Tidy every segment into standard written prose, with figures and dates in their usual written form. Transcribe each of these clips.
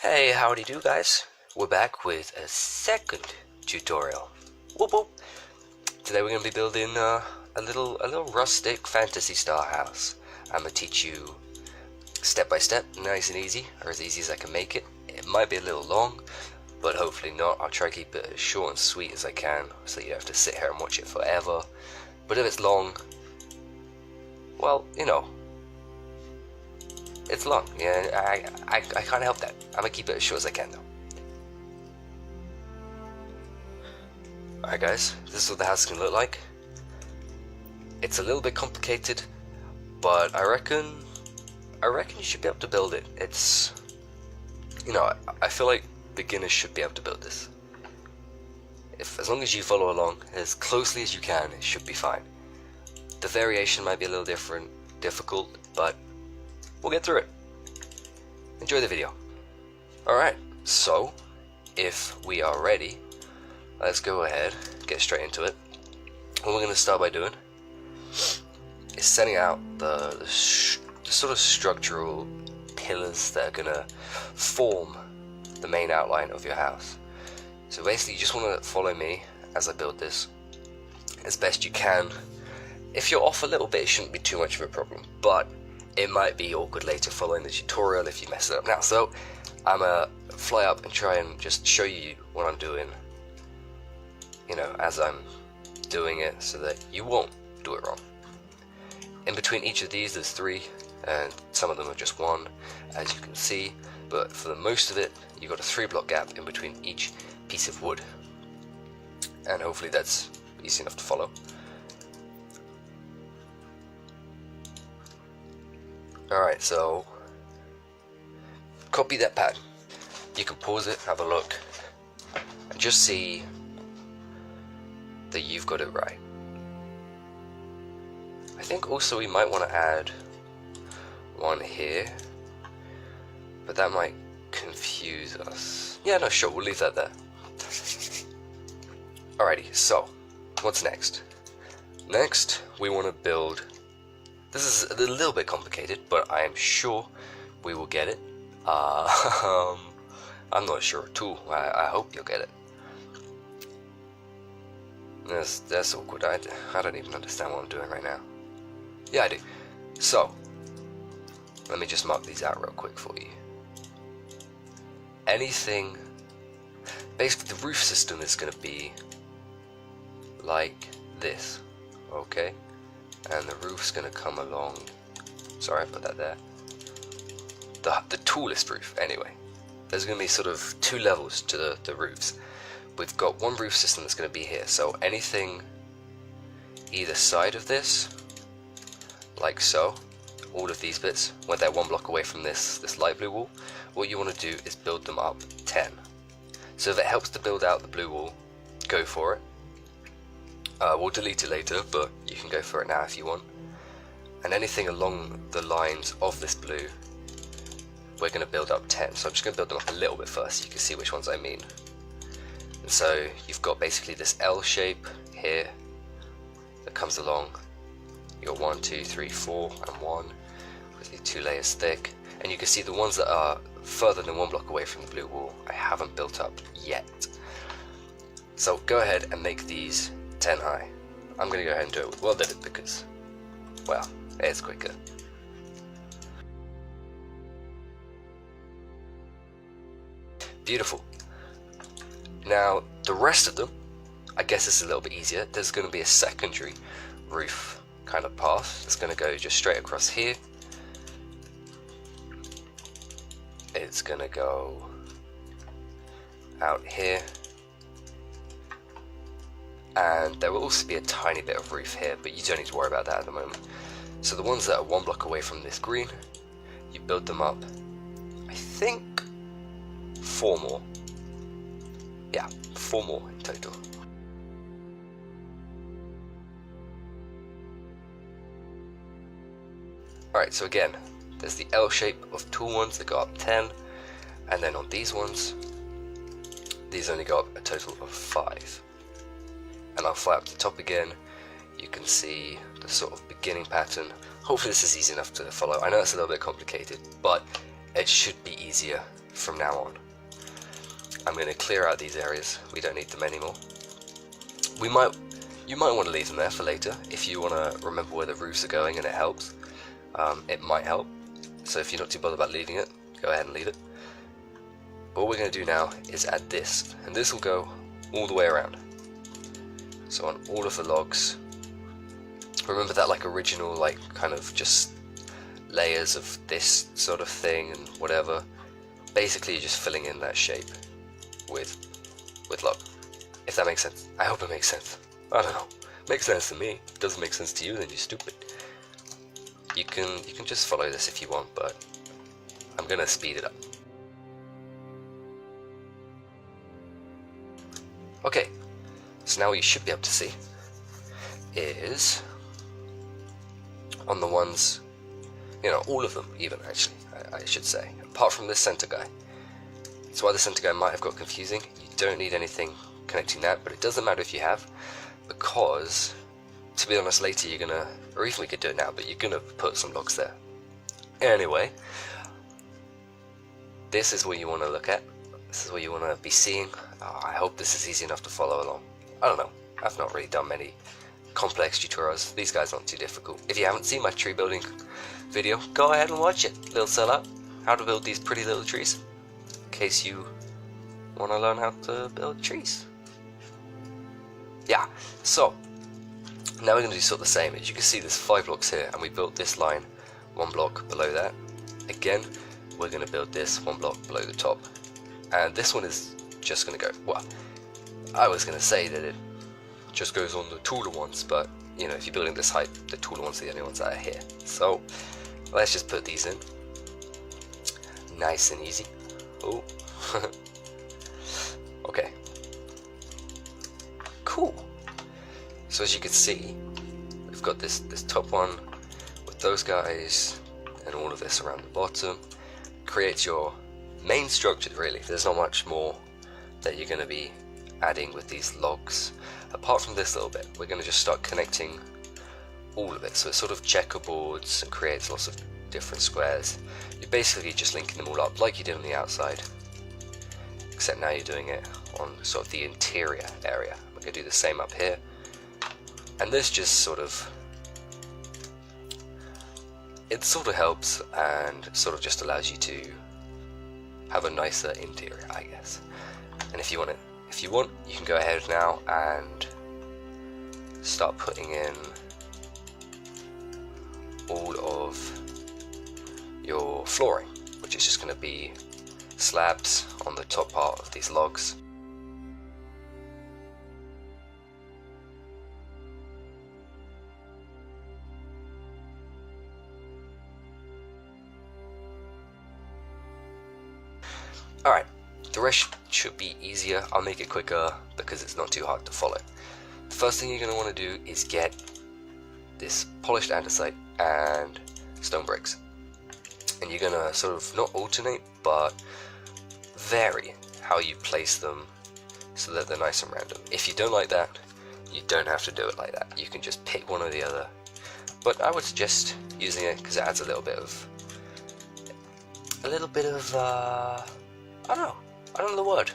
Hey, howdy do guys. We're back with a second tutorial. Whoop whoop. Today we're going to be building a little rustic fantasy style house. I'm going to teach you step by step, nice and easy, or as easy as I can make it. It might be a little long, but hopefully not. I'll try to keep it as short and sweet as I can, so you don't have to sit here and watch it forever. But if it's long, well, you know, it's long. Yeah, I can't help that. I'm gonna keep it as short as I can though. Alright guys, this is what the house can look like. It's a little bit complicated, but I reckon you should be able to build it. It's, you know, I feel like beginners should be able to build this. As long as you follow along as closely as you can, it should be fine. The variation might be a little difficult, but we'll get through it. Enjoy the video. Alright, so if we are ready, let's go ahead, get straight into it. What we're going to start by doing is setting out the sort of structural pillars that are going to form the main outline of your house. So basically you just want to follow me as I build this as best you can. If you're off a little bit, it shouldn't be too much of a problem, but it might be awkward later following the tutorial if you mess it up now. So I'm gonna fly up and try and just show you what I'm doing, you know, as I'm doing it, so that you won't do it wrong. In between each of these there's 3, and some of them are just 1, as you can see, but for the most of it you've got a 3-block gap in between each piece of wood, and hopefully that's easy enough to follow. Alright, so copy that pattern. You can pause it, have a look, and just see that you've got it right. I think also we might want to add one here, but that might confuse us. Yeah, no, sure, we'll leave that there. Alrighty, so what's next? Next, we want to build. This is a little bit complicated, but I am sure we will get it. I'm not sure too. I hope you'll get it. That's awkward. I don't even understand what I'm doing right now. Yeah, I do. So, let me just mark these out real quick for you. Anything. Basically, the roof system is going to be like this. Okay? And the roof's going to come along. Sorry, I put that there. The tallest roof, anyway. There's going to be sort of 2 levels to the roofs. We've got one roof system that's going to be here. So anything either side of this, like so, all of these bits, when they're 1 block away from this light blue wall, what you want to do is build them up 10. So if it helps to build out the blue wall, go for it. We'll delete it later, but you can go for it now if you want. And anything along the lines of this blue, we're going to build up 10. So I'm just going to build them up a little bit first so you can see which ones I mean. And so you've got basically this L shape here that comes along. You've got 1, 2, 3, 4, and 1, with 2 layers thick. And you can see the ones that are further than 1 block away from the blue wall, I haven't built up yet. So go ahead and make these 10 high. I'm going to go ahead and do it with welded because, well, it's quicker. Beautiful. Now, the rest of them, I guess it's a little bit easier. There's going to be a secondary roof kind of path. It's going to go just straight across here. It's going to go out here. And there will also be a tiny bit of roof here, but you don't need to worry about that at the moment. So the ones that are 1 block away from this green, you build them up, I think 4 more. Yeah, 4 more in total. Alright, so again, there's the L shape of tall ones that go up 10, and then on these ones, these only go up a total of 5. And I'll fly up to the top again. You can see the sort of beginning pattern. Hopefully this is easy enough to follow. I know it's a little bit complicated, but it should be easier from now on. I'm going to clear out these areas. We don't need them anymore. You might want to leave them there for later if you want to remember where the roofs are going, and it helps. It might help. So if you're not too bothered about leaving it, go ahead and leave it. But what we're going to do now is add this, and this will go all the way around. So on all of the logs, remember that like original, like kind of just layers of this sort of thing and whatever. Basically you're just filling in that shape with log, if that makes sense. I hope it makes sense. I don't know, makes sense to me. If it doesn't make sense to you, then you're stupid. You can just follow this if you want, but I'm gonna speed it up. Okay, so now what you should be able to see is on the ones, you know, all of them even actually, I should say, apart from this center guy. That's why the center guy might have got confusing. You don't need anything connecting that, but it doesn't matter if you have, because to be honest, later you're gonna, or even we could do it now, but you're gonna put some logs there. Anyway, this is what you want to look at. This is what you want to be seeing. I hope this is easy enough to follow along. I don't know, I've not really done many complex tutorials. These guys aren't too difficult. If you haven't seen my tree building video, go ahead and watch it. Little sellout, how to build these pretty little trees, in case you want to learn how to build trees. Yeah, so now we're going to do sort of the same. As you can see, there's 5 blocks here, and we built this line 1 block below that. Again, we're going to build this 1 block below the top, and this one is just going to go, well, I was going to say that it just goes on the taller ones, but you know, if you're building this height, the taller ones are the only ones that are here. So let's just put these in, nice and easy. Oh, okay, cool. So as you can see, we've got this top one with those guys and all of this around the bottom. Creates your main structure really. There's not much more that you're going to be adding with these logs. Apart from this little bit, we're going to just start connecting all of it. So it's sort of checkerboards and creates lots of different squares. You're basically just linking them all up like you did on the outside, except now you're doing it on sort of the interior area. We're going to do the same up here. And this just sort of, it sort of helps and sort of just allows you to have a nicer interior, I guess. And if you want, you can go ahead now and start putting in all of your flooring, which is just going to be slabs on the top part of these logs. Alright, the rest should be easier. I'll make it quicker because it's not too hard to follow. The first thing you're going to want to do is get this polished andesite and stone bricks. And you're going to sort of not alternate, but vary how you place them so that they're nice and random. If you don't like that, you don't have to do it like that. You can just pick one or the other. But I would suggest using it because it adds a little bit of I don't know the word.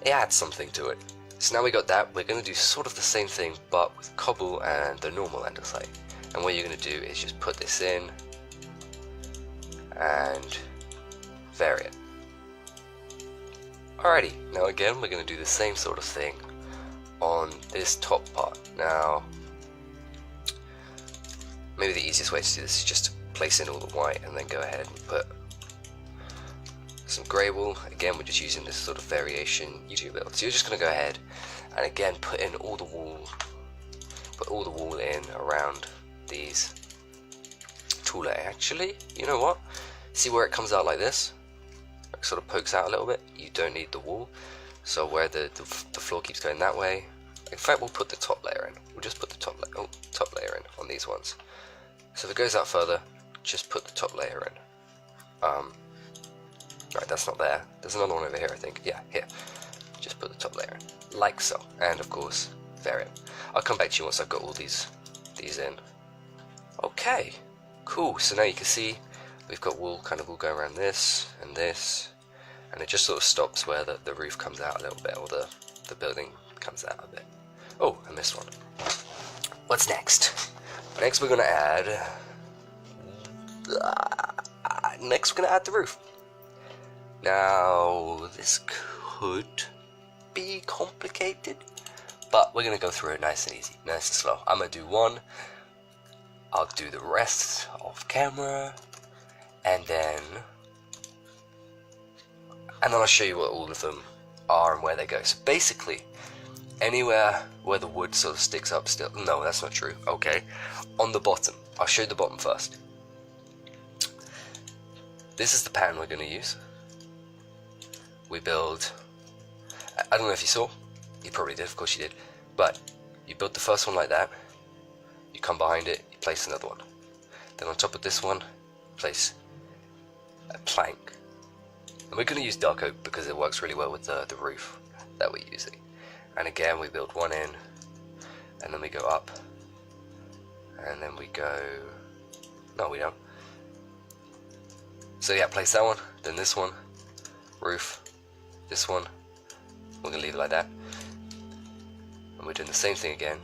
It adds something to it. So now we got that, we're going to do sort of the same thing but with cobble and the normal andesite. And what you're going to do is just put this in and vary it. Alrighty, now again we're going to do the same sort of thing on this top part. Now, maybe the easiest way to do this is just to place in all the white and then go ahead and put some grey wool. Again, we're just using this sort of variation YouTube build. So you're just going to go ahead and again put in all the wool, put all the wool in around these taller. Actually, you know what? See where it comes out like this? It sort of pokes out a little bit. You don't need the wool. So where the floor keeps going that way. In fact, we'll put the top layer in. We'll just put the top layer in on these ones. So if it goes out further, just put the top layer in. Right, that's not there. There's another one over here, I think. Yeah, here. Just put the top layer in, like so. And of course, vary it. I'll come back to you once I've got all these in. Okay, cool. So now you can see we've got wool kind of all going around this and this. and it just sort of stops where the roof comes out a little bit, or the building comes out a bit. Oh, I missed one. What's next? Next we're going to add... next we're going to add the roof. Now, this could be complicated, but we're going to go through it nice and easy, nice and slow. I'm going to do one, I'll do the rest off camera, and then I'll show you what all of them are and where they go. So basically, anywhere where the wood sort of sticks up still. No, that's not true. Okay, on the bottom. I'll show you the bottom first. This is the pattern we're going to use. We build... I don't know if you saw. You probably did, of course you did. But you build the first one like that. You come behind it, you place another one. Then on top of this one, place a plank. And we're going to use dark oak because it works really well with the roof that we're using. And again, we build one in, and then we go up, and then we go... No, we don't. So yeah, place that one, then this one, roof, this one. We're going to leave it like that. And we're doing the same thing again,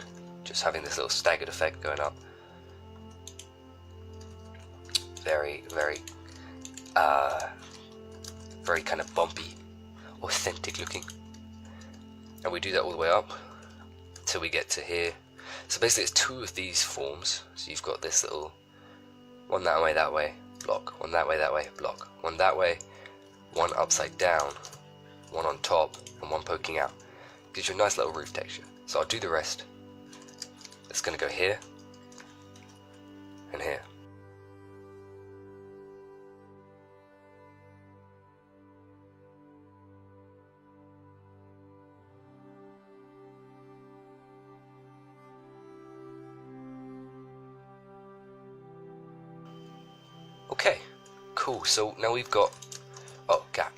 just having this little staggered effect going up. Very, very, very kind of bumpy, authentic looking. And we do that all the way up till we get to here. So basically it's two of these forms. So you've got this little one that way, block, one that way, block, one that way, one upside down, one on top, and one poking out. Gives you a nice little roof texture. So I'll do the rest. It's going to go here and here. Okay, cool. So now we've got, oh god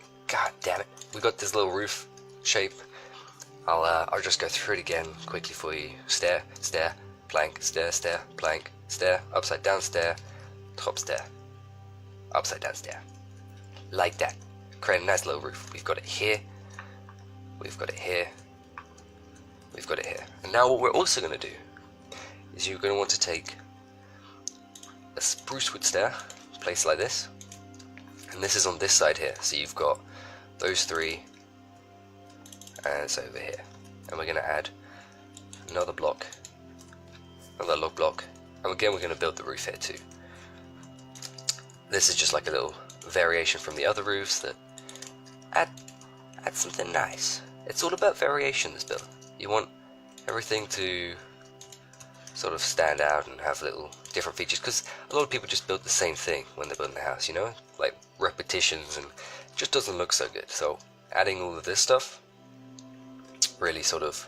damn it, we got this little roof shape. I'll just go through it again quickly for you. Stair, stair, plank, stair, stair, plank, stair, upside down stair, top stair, upside down stair, like that. Create a nice little roof. We've got it here, we've got it here, we've got it here. And now what we're also going to do is you're going to want to take a spruce wood stair, place like this, and this is on this side here. So you've got those three, and it's over here. And we're going to add another block, another log block, and again we're going to build the roof here too. This is just like a little variation from the other roofs that add something nice. It's all about variation, this build. You want everything to sort of stand out and have little different features, because a lot of people just build the same thing when they're building a house, you know, like repetitions, and it just doesn't look so good. So adding all of this stuff really sort of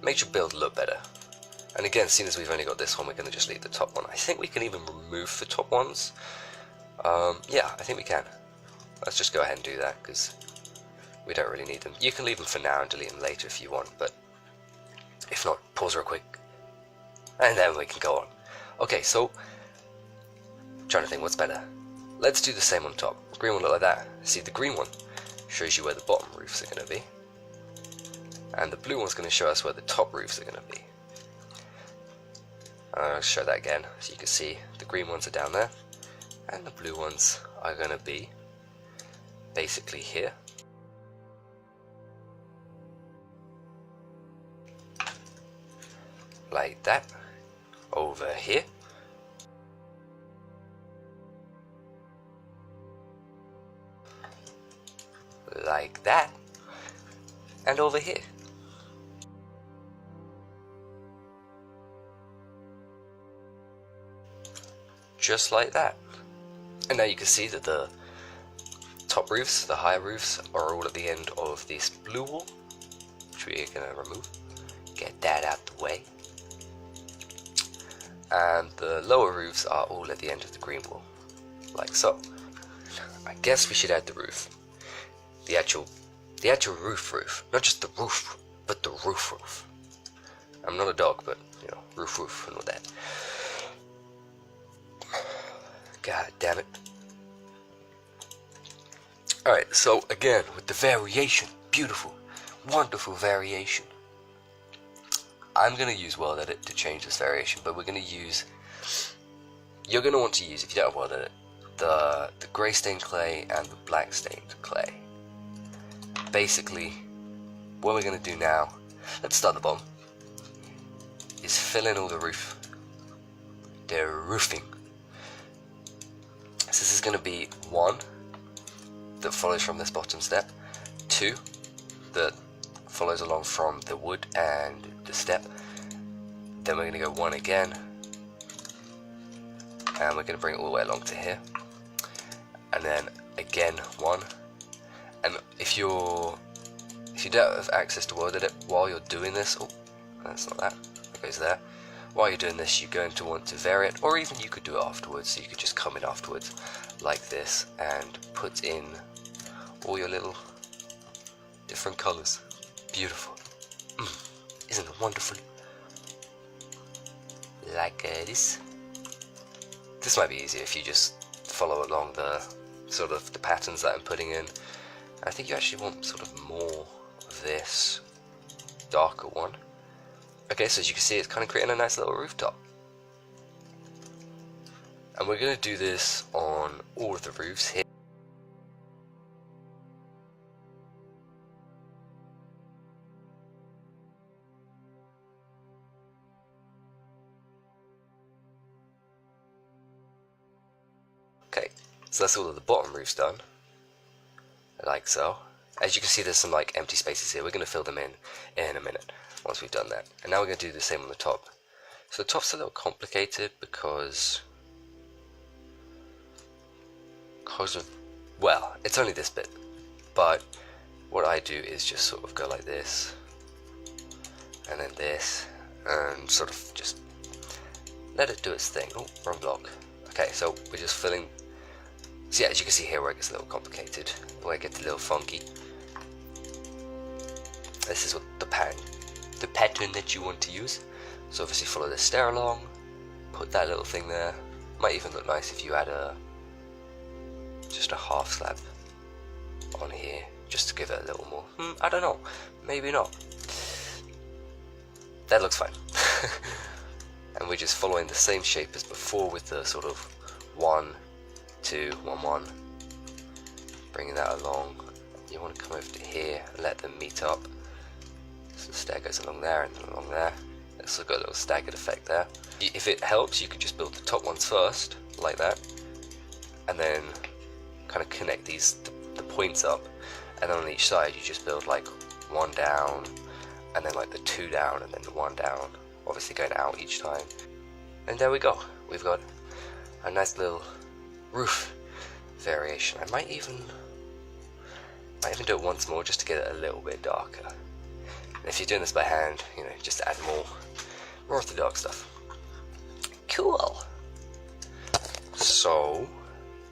makes your build look better. And again, seeing as we've only got this one, we're going to just leave the top one. I think we can even remove the top ones. Yeah, I think we can. Let's just go ahead and do that, because we don't really need them. You can leave them for now and delete them later if you want, but if not, pause real quick, and then we can go on. Okay, so, I'm trying to think what's better. Let's do the same on top. The green one look like that. See, the green one shows you where the bottom roofs are going to be, and the blue one's going to show us where the top roofs are going to be. I'll show that again, so you can see the green ones are down there, and the blue ones are going to be basically here. Like that, over here, like that, and over here. Just like that. And now you can see that the top roofs, the higher roofs, are all at the end of this blue wall, which we're going to remove. Get that out the way. And the lower roofs are all at the end of the green wall, like so. I guess we should add the roof. The actual roof, not just the roof, but the roof. I'm not a dog, but you know, roof and all that. God damn it. Alright, so again, with the variation, beautiful, wonderful variation. I'm going to use World Edit to change this variation, but we're going to use, you're going to want to use, if you don't have World Edit, the grey stained clay and the black stained clay. Basically, what we're going to do now, let's start at the bottom, is fill in all the roofing. So this is going to be 1 that follows from this bottom step, 2 that follows along from the wood and the step, then we're going to go 1 again, and we're going to bring it all the way along to here, and then again 1. And if you don't have access to World Edit while you're doing this, oh, that's not that, that goes there. While you're doing this, you're going to want to vary it, or even you could do it afterwards, so you could just come in afterwards like this and put in all your little different colors. Beautiful. Isn't it wonderful? Like this. This might be easier if you just follow along the sort of the patterns that I'm putting in. I think you actually want sort of more of this darker one. Okay, so as you can see, it's kind of creating a nice little rooftop. And we're going to do this on all of the roofs here. Okay, so that's all of the bottom roofs done, like so. As you can see, there's some like empty spaces here. We're going to fill them in a minute once we've done that. And now we're going to do the same on the top. So the top's a little complicated because of, well, it's only this bit, but what I do is just sort of go like this, and then this, and sort of just let it do its thing. Oh, wrong block. Okay, so we're just filling. So yeah, as you can see here, where it gets a little complicated, where it gets a little funky. This is what the pattern that you want to use. So obviously follow the stair along, put that little thing there. Might even look nice if you add just a half slab on here, just to give it a little more. I don't know, maybe not. That looks fine. And we're just following the same shape as before with the sort of 1, 2, 1, 1. Bringing that along. You want to come over to here and let them meet up. So the stair goes along there and along there. It's got a little staggered effect there. If it helps, you could just build the top ones first, like that, and then kind of connect the points up, and then on each side you just build like 1 down, and then like the 2 down, and then the 1 down, obviously going out each time. And there we go. We've got a nice little roof variation. I might even do it once more just to get it a little bit darker. And if you're doing this by hand, you know, just add more orthodox stuff. Cool. So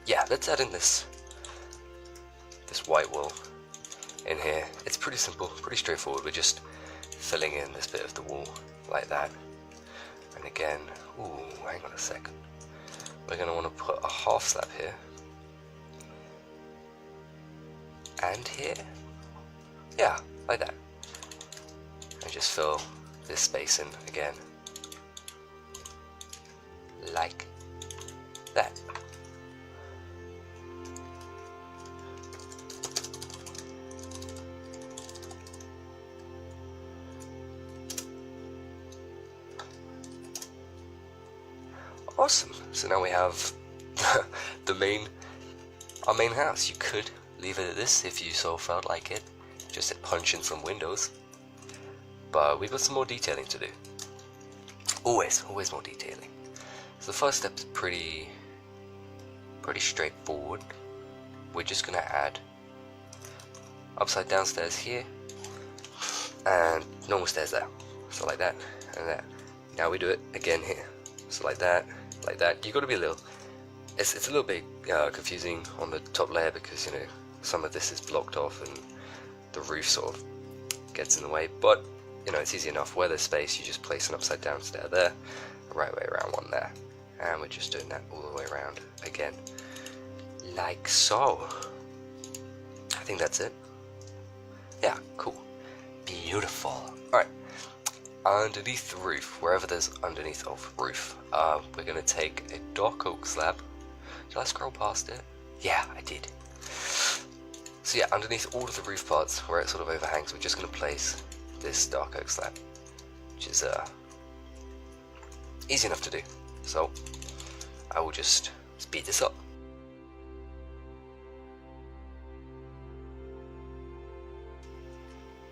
yeah, let's add in this white wool in here. It's pretty simple, pretty straightforward. We're just filling in this bit of the wool like that. And again, ooh, hang on a second. We're going to want to put a half slab here. And here. Yeah, like that. And just fill this space in again. Like that. Awesome. So now we have our main house. You could leave it at this if you so felt like it. Just punch in some windows. But we've got some more detailing to do. Always more detailing. So the first step is pretty straightforward. We're just gonna add upside down stairs here and normal stairs there. So like that and that. Now we do it again here. So like that. Like that. You got to be a little. It's a little bit confusing on the top layer because you know some of this is blocked off and the roof sort of gets in the way. But you know it's easy enough. Where there's space, you just place an upside down stair there, the right way around one there, and we're just doing that all the way around again, like so. think that's it. Yeah, cool. Beautiful. Alright, underneath the roof, wherever there's underneath of roof, we're going to take a dark oak slab. Did I scroll past it? Yeah, I did. So yeah, underneath all of the roof parts, where it sort of overhangs, we're just going to place this dark oak slab, which is easy enough to do. So I will just speed this up.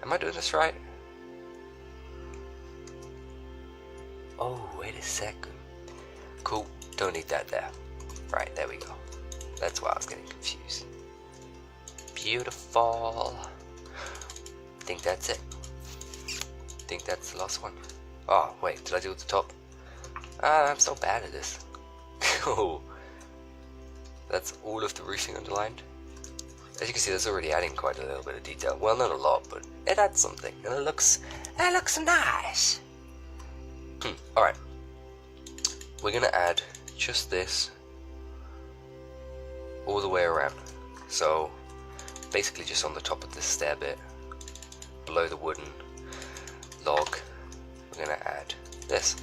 Am I doing this right? Oh, wait a second. Cool, don't need that there. Right, there we go. That's why I was getting confused. Beautiful. Think that's it. Think that's the last one. Oh, wait, did I do it at the top? I'm so bad at this. Cool. That's all of the roofing underlined. As you can see, there's already adding quite a little bit of detail. Well, not a lot, but it adds something, and it looks nice. Alright. We're gonna add just this all the way around. So, basically just on the top of this stair bit, below the wooden log, we're gonna add this.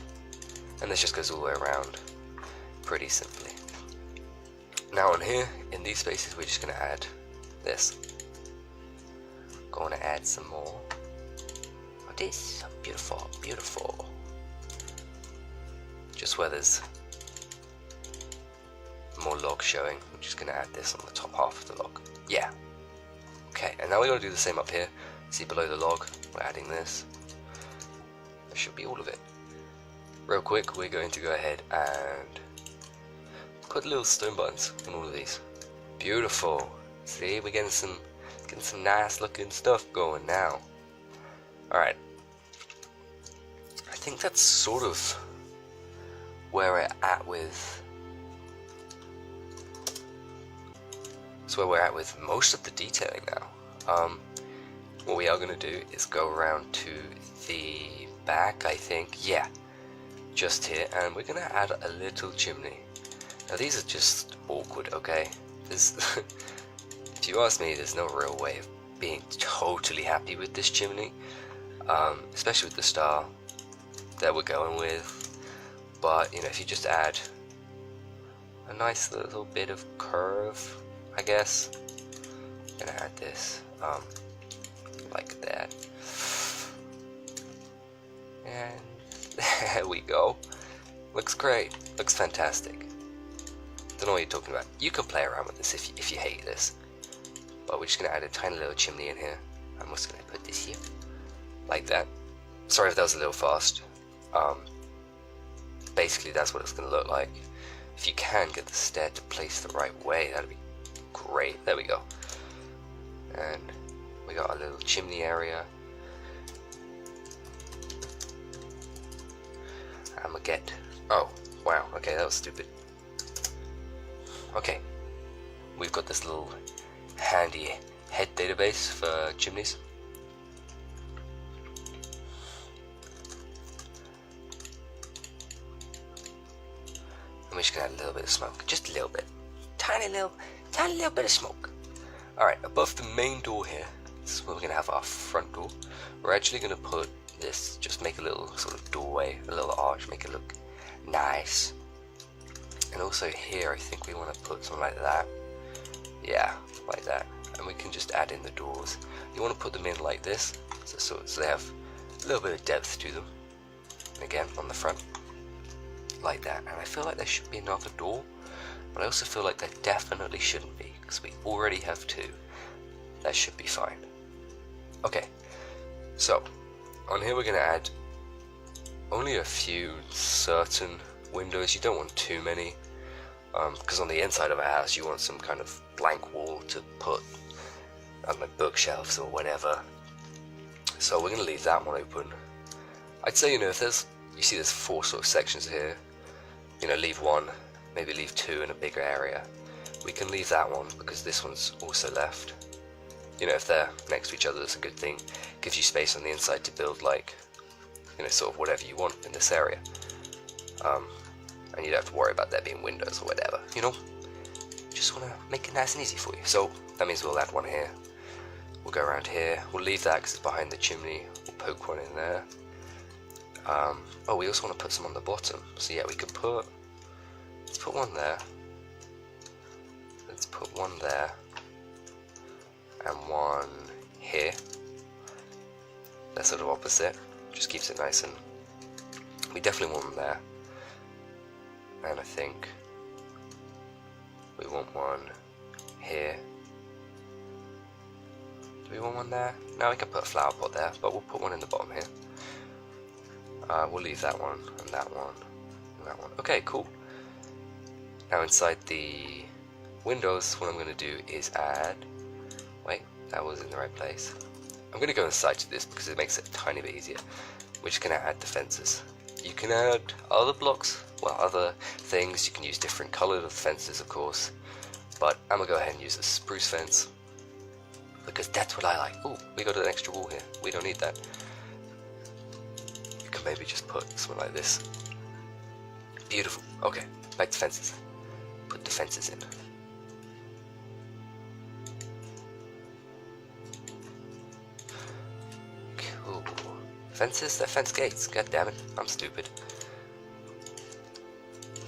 And this just goes all the way around, pretty simply. Now on here, in these spaces, we're just gonna add this. Going to add some more of this. Beautiful, beautiful. Just where there's more log showing, we're just going to add this on the top half of the log. Yeah. Okay, and now we're going to do the same up here. See below the log, we're adding this. That should be all of it. Real quick, we're going to go ahead and put little stone buttons on all of these. Beautiful. See, we're getting some nice looking stuff going now. Alright. I think that's sort of where we're at with most of the detailing now. What we are going to do is go around to the back, I think. Yeah, just here, and we're going to add a little chimney. Now these are just awkward, okay? If you ask me, there's no real way of being totally happy with this chimney, especially with the style that we're going with. But you know, if you just add a nice little bit of curve, I guess. I'm gonna add this like that, and there we go. Looks great. Looks fantastic. Don't know what you're talking about. You can play around with this if you hate this. But we're just going to add a tiny little chimney in here. I'm just going to put this here. Like that. Sorry if that was a little fast. Basically that's what it's going to look like. If you can get the stair to place the right way, that'd be great. There we go. And we got a little chimney area. I'm gonna get... Oh, wow. Okay, that was stupid. Okay. We've got this little handy head database for chimneys. And we're just gonna add a little bit of smoke, just a little bit, tiny little bit of smoke. All right, above the main door here, this is where we're gonna have our front door. We're actually gonna put this, just make a little sort of doorway, a little arch, make it look nice. And also here, I think we want to put something like that. Yeah, like that. And we can just add in the doors. You want to put them in like this, so they have a little bit of depth to them. And again, on the front, like that. And I feel like there should be another door, but I also feel like there definitely shouldn't be, because we already have two. That should be fine. Okay, so on here we're going to add only a few certain windows. You don't want too many, because on the inside of a house you want some kind of blank wall to put on like bookshelves or whatever. So we're going to leave that one open. I'd say, you know, if you see there's 4 sort of sections here, you know, leave one, maybe leave 2 in a bigger area. We can leave that one because this one's also left. You know, if they're next to each other, that's a good thing. Gives you space on the inside to build, like, you know, sort of whatever you want in this area. And you don't have to worry about there being windows or whatever, you know? Just want to make it nice and easy for you. So that means we'll add one here. We'll go around here. We'll leave that because it's behind the chimney. We'll poke one in there. Oh, we also want to put some on the bottom. So yeah, we could put, let's put one there. Let's put one there. And one here. They're sort of opposite. Just keeps it nice, and we definitely want them there. And I think we want one here. Do we want one there? No, we can put a flower pot there, but we'll put one in the bottom here. We'll leave that one, and that one, and that one. Okay, cool. Now inside the windows, what I'm going to do is add... Wait, that was in the right place. I'm going to go inside to this because it makes it a tiny bit easier. We're just going to add the fences. You can add other blocks, well, other things. You can use different colored fences, of course. But I'm going to go ahead and use a spruce fence, because that's what I like. Oh, we got an extra wall here. We don't need that. You can maybe just put something like this. Beautiful. Okay, back to fences. Put the fences in. Cool. Fences? They're fence gates. God damn it. I'm stupid.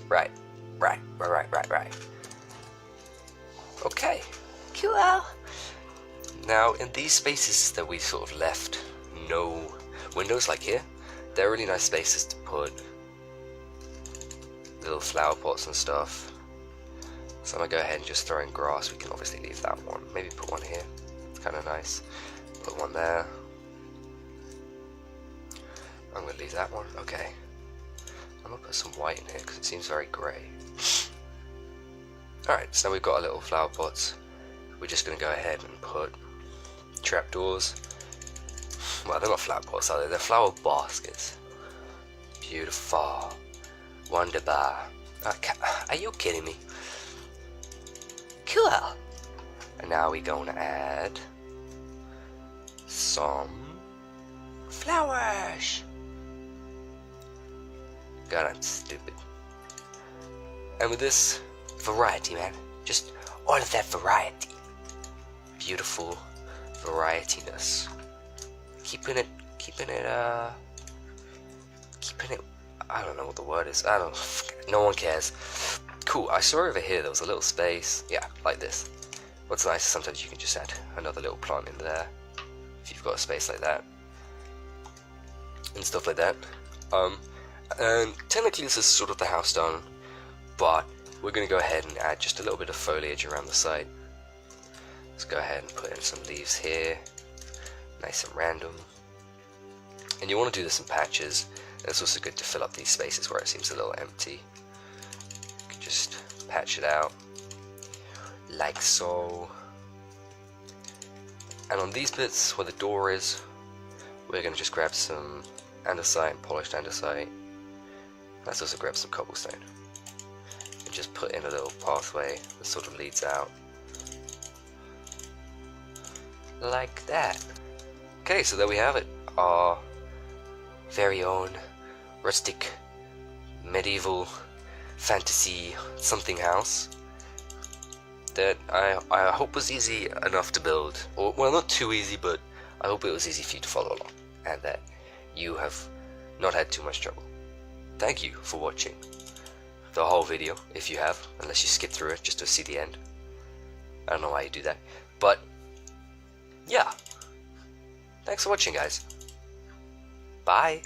Right. Okay. Cool. Now, in these spaces that we sort of left no windows, like here, they're really nice spaces to put little flower pots and stuff. So I'm gonna go ahead and just throw in grass. We can obviously leave that one. Maybe put one here. It's kind of nice. Put one there. I'm gonna leave that one. Okay. I'm gonna put some white in here because it seems very grey. Alright, so now we've got our little flower pots. We're just gonna go ahead and put trapdoors. Well, they're not flower pots, are they? They're flower baskets. Beautiful. Wonderbar. Are you kidding me? Cool. And now we're gonna add some flowers. God, I'm stupid. And with this variety, man, just all of that variety. Beautiful varietyness. Keeping it, I don't know what the word is. No one cares. Cool, I saw over here there was a little space. Yeah, like this. What's nice is sometimes you can just add another little plant in there, if you've got a space like that. And stuff like that. And technically this is sort of the house done, but we're going to go ahead and add just a little bit of foliage around the side. Let's go ahead and put in some leaves here. Nice and random. And you want to do this in patches. And it's also good to fill up these spaces where it seems a little empty. You can just patch it out like so. And on these bits where the door is, we're going to just grab some andesite, polished andesite. Let's also grab some cobblestone and just put in a little pathway that sort of leads out like that. Okay, so there we have it, our very own rustic medieval fantasy something house that I hope was easy enough to build, or well, not too easy, but I hope it was easy for you to follow along and that you have not had too much trouble. Thank you for watching the whole video, if you have, unless you skip through it just to see the end. I don't know why you do that, but yeah, thanks for watching, guys. Bye.